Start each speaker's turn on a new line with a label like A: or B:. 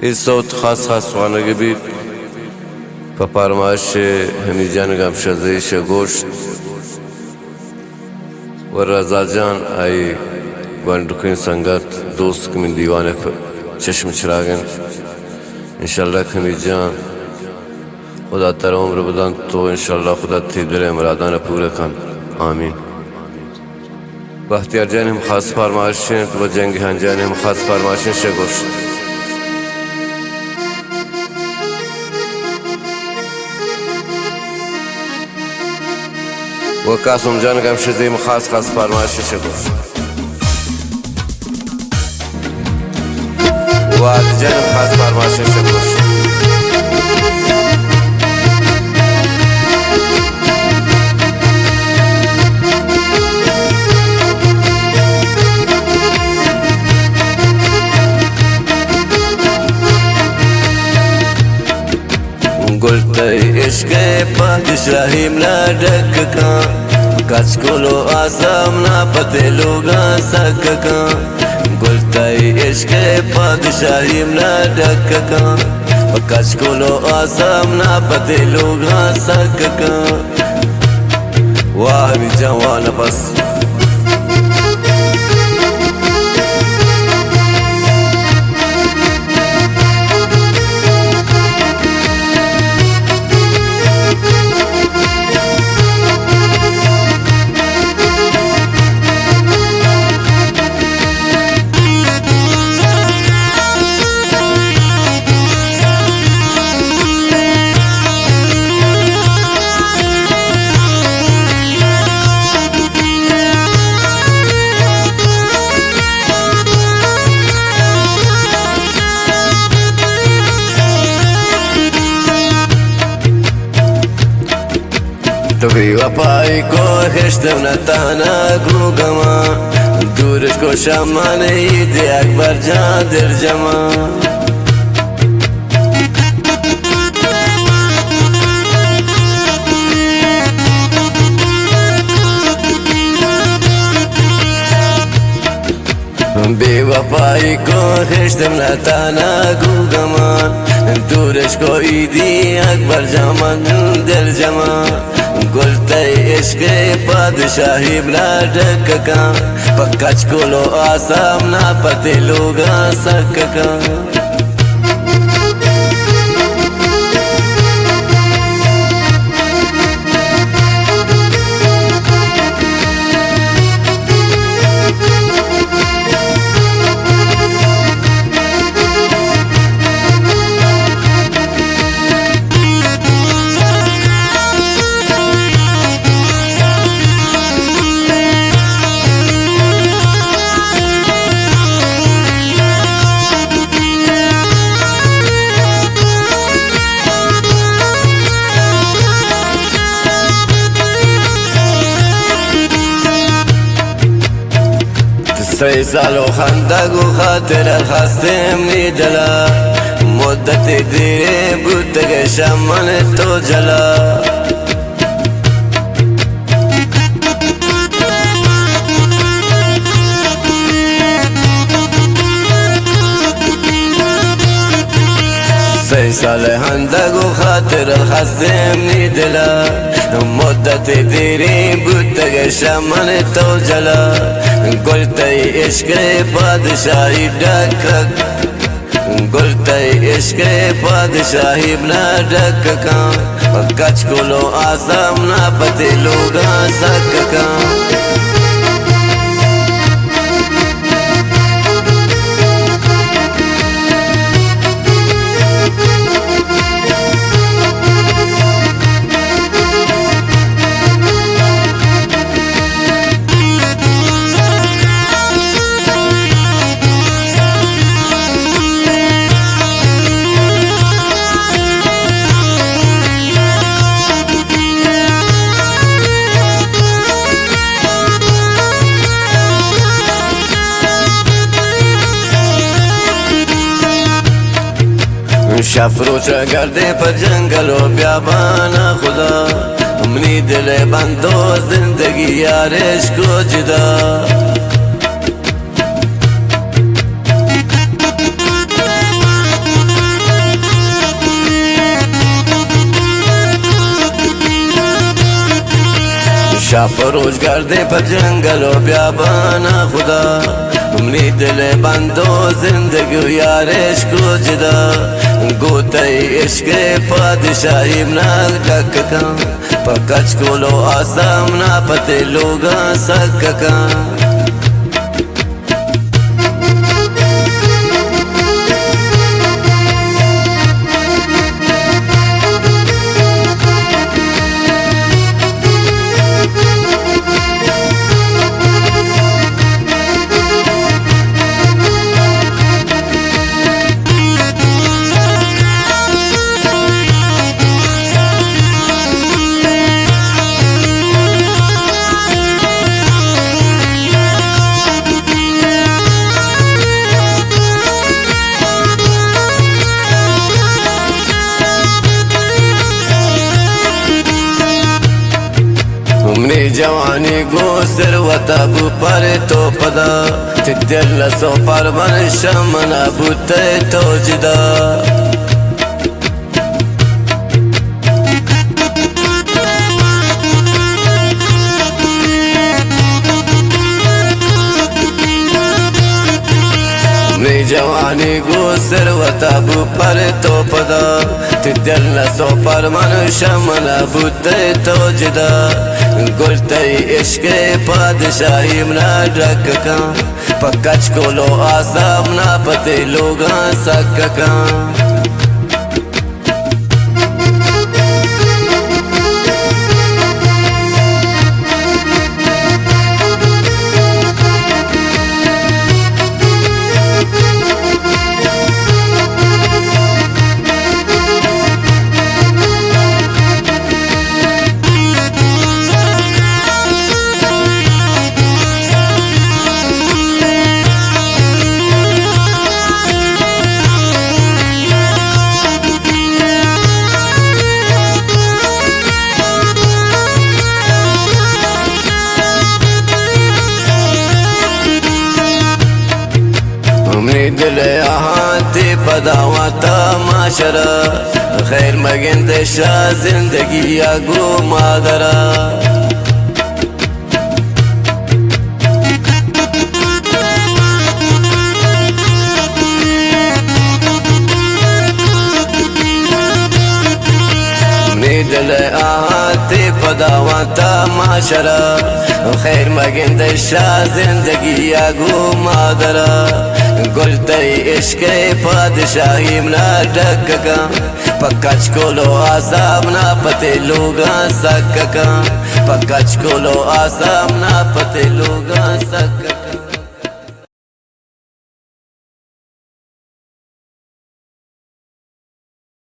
A: इस صوت خاص خواننده بید په فرمایش حمید جان گمشده شگوشت و رضا جان ای گوندکین سنگت دوست که من دیوانه چشم چراغن انشالله حمید جان خدا تر عمر بدن تو انشالله خدا تی دل مرادان پوره کن آمین. بختیار جان هم خاص فرمایشین و جنگیان جان هم خاص فرمایشین شگوشت و قاسم جان گمشده هم خاص فرمایشین شگوشت و علی جان هم خاص فرمایشین شگوشت قلت عشق پادشاہی ملا ڈک کان کچ کولو آسام نا پتے لوگا سک کان قلت عشق پادشاہی ملا ڈک کان کچ کولو آسام نا پتے لوگا سک کان واہ جوان بس بی وفای کو خشتم نتانا گوگما دورش کو شامان عید اکبر جان در جما بی وفای کو خشتم نتانا گوگما دورش کو عیدی اکبر جان در جما قلت عشق پادشاہی بلا ڈک کان پکچ کولو آسام نا پتے لوگا سک کان سی سالو خندگو خاطر خستم نیدلا مدت دیره بود که شمن تو جلا سی سال خندگو خاطر خستم نیدلا مدت دیری بود که شمن تو جلا قلت عشق پادشاہی ڈک قلت عشق پادشاہی بنا ڈک کان کچ کولو آسام نا پتے لوگا سک کان شفرو چگرده پر جنگل و بیابانا خدا منی دل بندو زندگی یارش کو جدا شب و روز گرده پر جنگل و بیابانا خدا امنی دل بند و زندگی و یارش کو جدا گوته عشق پادشاهی منال کککا پکچ کولو آسام نا پتے لوگا سککا عمری جوانی گو ثروت ابو پر تو پدا تدل سو پر من شمن ابو تے تو جدا جوانی گو ثروت ابو پر تو پدا تدل سو پر من شمن ابو تے تو جدا گلتے عشق پادشاہی منا ڈرککا پکچ کولو آسام نا پتے لوگا سککا دل آهاتی پداواتا معاشرہ خیر مگن دشا زندگی اگو مادرہ دل آهاتی پداواتا معاشرہ خیر مگن دشا زندگی اگو مادرہ گلتے عشق پادشاہی منا ڈککا پکچ کولو آسام نا پتے لوگا سککا پکچ کولو آسام نا پتے لوگا سککا